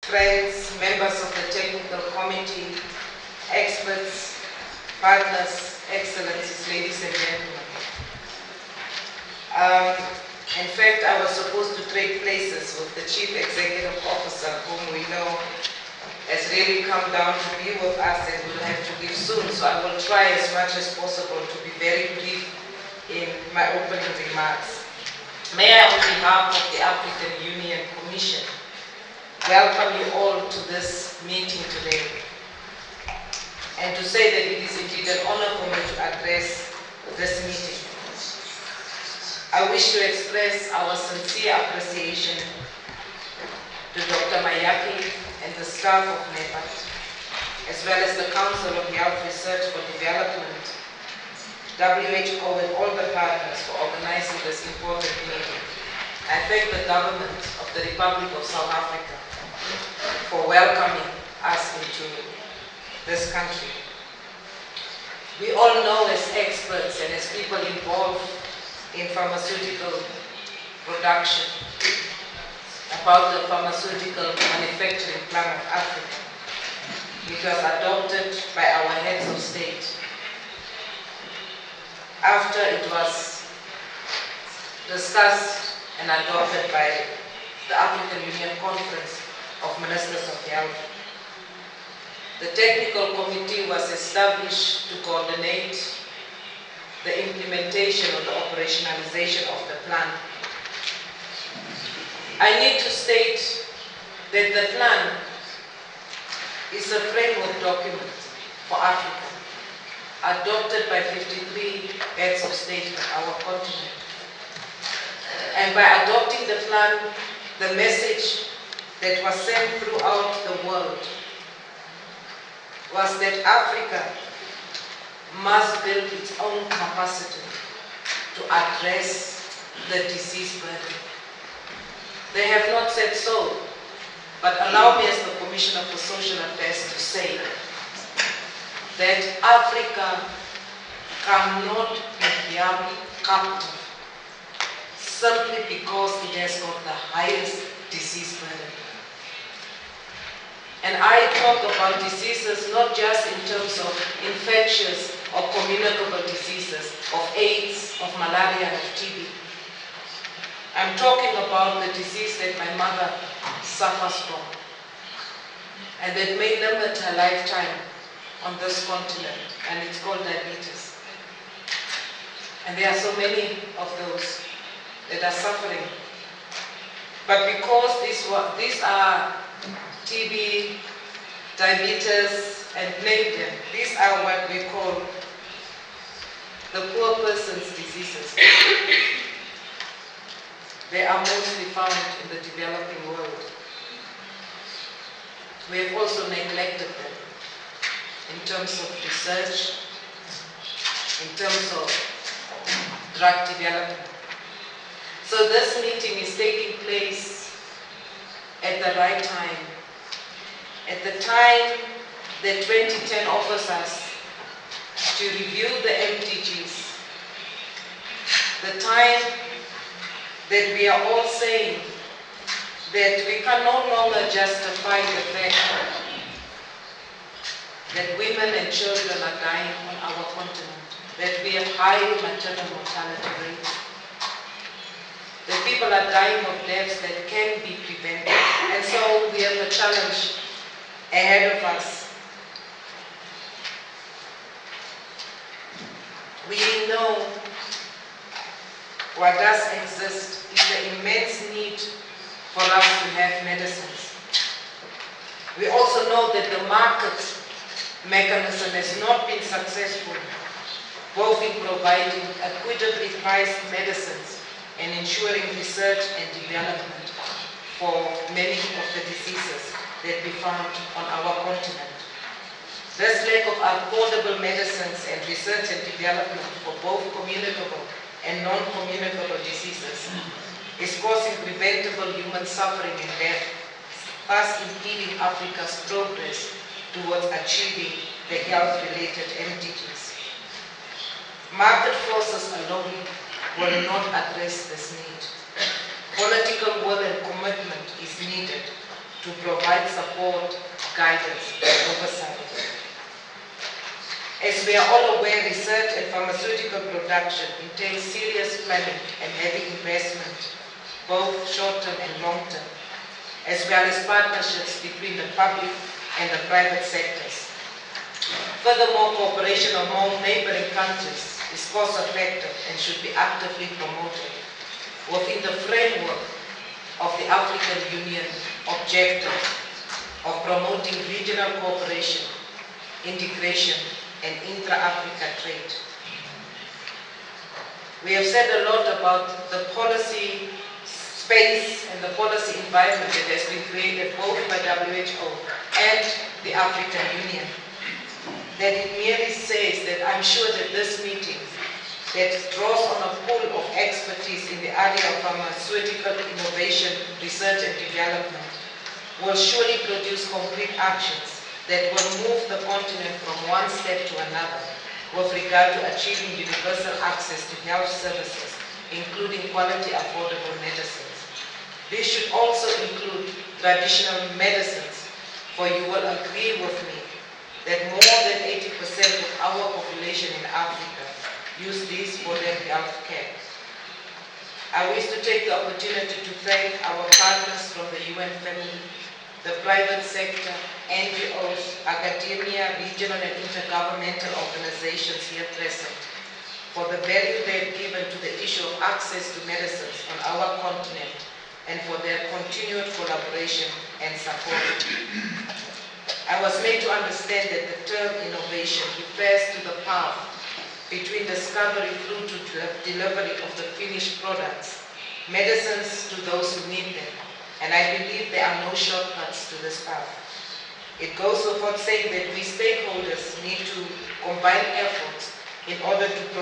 friends, members of the technical committee, experts, partners, excellencies, ladies and gentlemen. In fact, I was supposed to trade places with the Chief Executive Officer, whom we know has really come down to be with us and will have to leave soon. So I will try as much as possible to be very brief in my opening remarks. May I, on behalf of the African Union Commission, welcome you all to this meeting today, and to say that it is indeed an honor for me to address this meeting. I wish to express our sincere appreciation to Dr. Mayaki and the staff of NEPAD, as well as the Council of Health Research for Development, WHO, and all the partners for organizing this important meeting. I thank the government of the Republic of South Africa for welcoming us into this country. We all know as experts and as people involved in pharmaceutical production about the Pharmaceutical Manufacturing Plan of Africa. It was adopted by our heads of state after it was discussed and adopted by the African Union Conference of Ministers of Health. The technical committee was established to coordinate the implementation or the operationalization of the plan. I need to state that the plan is a framework document for Africa, adopted by 53 heads of state on our continent. And by adopting the plan, the message that was sent throughout the world was that Africa must build its own capacity to address the disease burden. They have not said so, but allow me as the Commissioner for Social Affairs to say that Africa cannot be held captive simply because it has got the highest disease burden. And I talk about diseases not just in terms of infectious or communicable diseases, of AIDS, of malaria, and of TB. I'm talking about the disease that my mother suffers from, and that may limit her lifetime on this continent, and it's called diabetes. And there are so many of those that are suffering. But because these are TB, diabetes, and name them, these are what we call the poor person's diseases. They are mostly found in the developing world. We have also neglected them in terms of research, in terms of drug development. So this meeting is taking place at the right time. At the time that 2010 offers us to review the MDGs, the time that we are all saying that we can no longer justify the fact that women and children are dying on our continent, that we have high maternal mortality rates, that people are dying of deaths that can be prevented. And so we have a challenge ahead of us. We know what does exist is the immense need for us to have medicines. We also know that the market mechanism has not been successful, both in providing equitably priced medicines and ensuring research and development for many of the diseases that we found on our continent. This lack of affordable medicines and research and development for both communicable and non-communicable diseases is causing preventable human suffering and death, thus impeding Africa's progress towards achieving the health-related MDGs. Market forces alone will not address this need. Political will and commitment is needed to provide support, guidance, and oversight. As we are all aware, research and pharmaceutical production entails serious planning and heavy investment, both short-term and long-term, as well as partnerships between the public and the private sectors. Furthermore, cooperation among neighboring countries is cost-effective and should be actively promoted within the framework of the African Union objective of promoting regional cooperation, integration, and intra-Africa trade. We have said a lot about the policy space and the policy environment that has been created both by WHO and the African Union. That it merely says that I'm sure that this meeting that draws on a pool of expertise in the area of pharmaceutical innovation, research and development will surely produce concrete actions that will move the continent from one step to another with regard to achieving universal access to health services, including quality, affordable medicines. This should also include traditional medicines, for you will agree with me that more than 80% of our population in Africa use these for their health care. I wish to take the opportunity to thank our partners from the UN family, the private sector, NGOs, academia, regional and intergovernmental organizations here present for the value they have given to the issue of access to medicines on our continent and for their continued collaboration and support. I was made to understand that the term innovation refers to the path between discovery through to delivery of the finished products, medicines to those who need them, and I believe there are no shortcuts to this path. It goes without saying that we stakeholders need to combine efforts in order to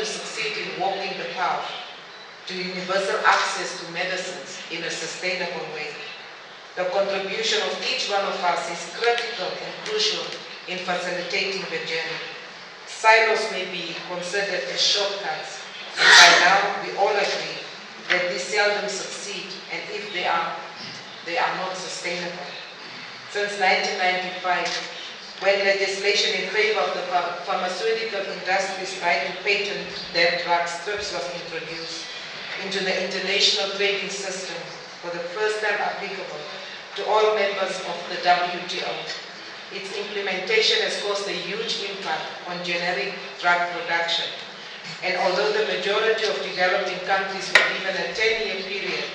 succeed in walking the path to universal access to medicines in a sustainable way. The contribution of each one of us is critical and crucial in facilitating the journey. Silos may be considered as shortcuts, and by now we all agree that these seldom succeed, and if they are not sustainable. Since 1995, when legislation in favor of the pharmaceutical industry's right to patent their drugs, TRIPS, was introduced into the international trading system for the first time applicable to all members of the WTO. Its implementation has caused a huge impact on generic drug production. And although the majority of developing countries were given a 10-year period,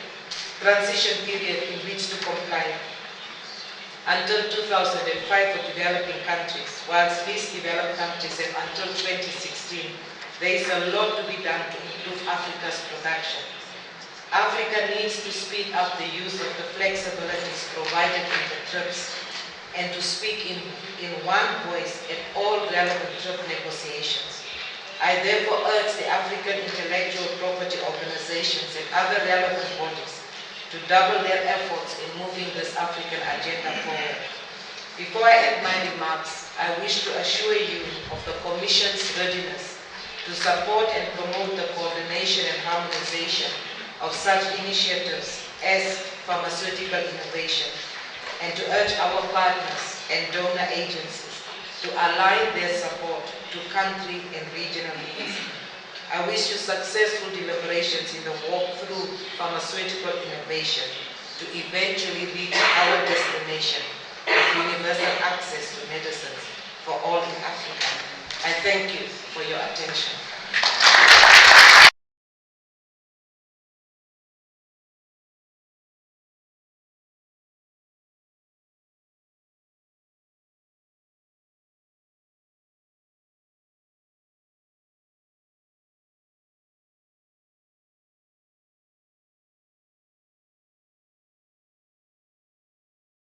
transition period in which to comply, until 2005 for developing countries, whilst least developed countries have until 2016, there is a lot to be done to improve Africa's production. Africa needs to speed up the use of the flexibilities provided in the TRIPS and to speak in one voice at all relevant TRIPS negotiations. I therefore urge the African intellectual property organizations and other relevant bodies to double their efforts in moving this African agenda forward. Before I end my remarks, I wish to assure you of the Commission's readiness to support and promote the coordination and harmonization of such initiatives as pharmaceutical innovation, and to urge our partners and donor agencies to align their support to country and regional needs. I wish you successful deliberations in the walk through pharmaceutical innovation to eventually reach our destination of universal access to medicines for all in Africa. I thank you for your attention.